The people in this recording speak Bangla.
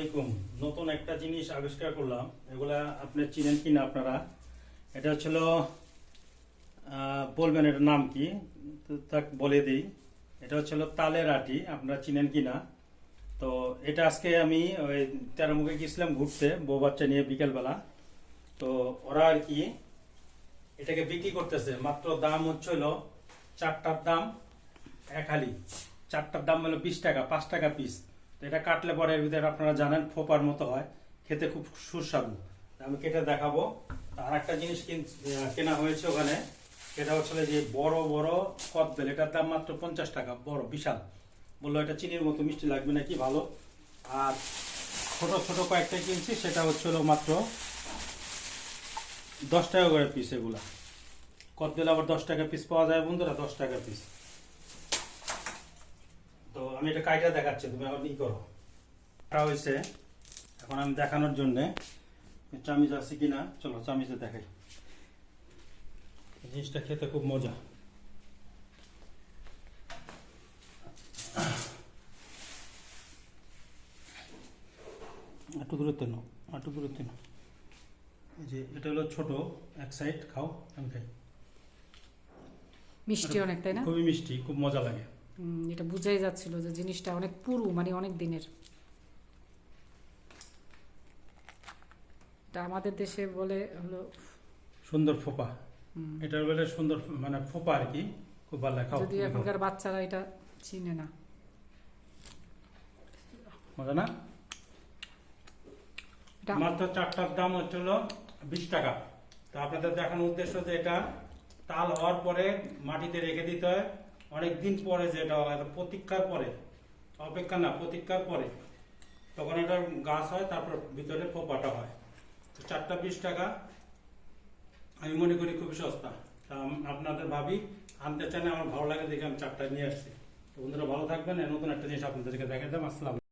আলাইকুম। নতুন একটা জিনিস আবিষ্কার করলাম, এগুলা আপনি চিনেন কিনা আপনারা। এটা হচ্ছিল বলবেন এটার নাম কি, তো তাকে বলে দিই। এটা হচ্ছিল তালের আটি, আপনারা চিনেন কিনা। তো এটা আজকে আমি ওই তেরামুখে গেছিলাম ঘুরতে বউ বাচ্চা নিয়ে বিকেলবেলা। তো ওরা আর কি এটাকে বিক্রি করতেছে, মাত্র দাম হচ্ছিল চারটার দাম এক হালি। চারটার দাম হলো 20 টাকা, 5 টাকা পিস। তো এটা কাটলে পরে এর ভিতরে আপনারা জানেন ফোপার মতো হয়, খেতে খুব সুস্বাদু। আমি কেটে দেখাবো। আর একটা জিনিস কেনা হয়েছে ওখানে, সেটা হচ্ছে যে বড় বড় কদবেল। এটার দাম মাত্র 50 টাকা, বড় বিশাল। বললো এটা চিনির মতো মিষ্টি লাগবে নাকি, ভালো। আর ছোট ছোট কয়েকটা কিনছি, সেটা হচ্ছিল মাত্র 10 টাকা করে পিস। এগুলা কদবেল আবার 10 টাকা পিস পাওয়া যায় বন্ধুরা, 10 টাকা পিস। তো আমি এটা কাইটা দেখাচ্ছি, তুমি এখন ই করো। এটা হয়েছে, এখন আমি দেখানোর জন্যে চামিচ আছে কিনা, চলো চামিচে দেখাই। জিনিসটা খেতে খুব মজা। একটু দূরত্ব নাও, একটু দূরত্ব নাও। এই যে এটা হলো ছোট, এক সাইড খাও, আমি খাই। মিষ্টি অনেক, তাই না? খুবই মিষ্টি, খুব মজা লাগে। এটা বুঝাই যাচ্ছিল যে জিনিসটা অনেক পুরু, মানে অনেক দিনের। এটা আমাদের দেশে বলে হলো সুন্দর ফোপা। এটার বলে সুন্দর মানে ফোপা আর কি, খুব ভালো লাগে। খাও, যদি এখনকার বাচ্চারা এটা চিনে না। মজা না? এটা- মাত্র চারটার দাম হচ্ছিল 20 টাকা। তো আপনাদের দেখানোর উদ্দেশ্য যে এটা তাল হওয়ার পরে মাটিতে রেখে দিতে হয় অনেক দিন পরে, যেটা হয় প্রতীক্ষার পরে, অপেক্ষা না প্রতীক্ষার পরে, তখন এটা গাছ হয়, তারপর ভিতরে ফোপাটা হয়। তো চারটা 20 টাকা, আমি মনে করি খুবই সস্তা। তা আপনাদের ভাবি আনতে চান, আমার ভালো লাগে দেখে আমি চারটা নিয়ে আসছি। তো বন্ধুরা ভালো থাকবেন, নতুন একটা জিনিস আপনাদেরকে দেখাতাম। আসসালাম।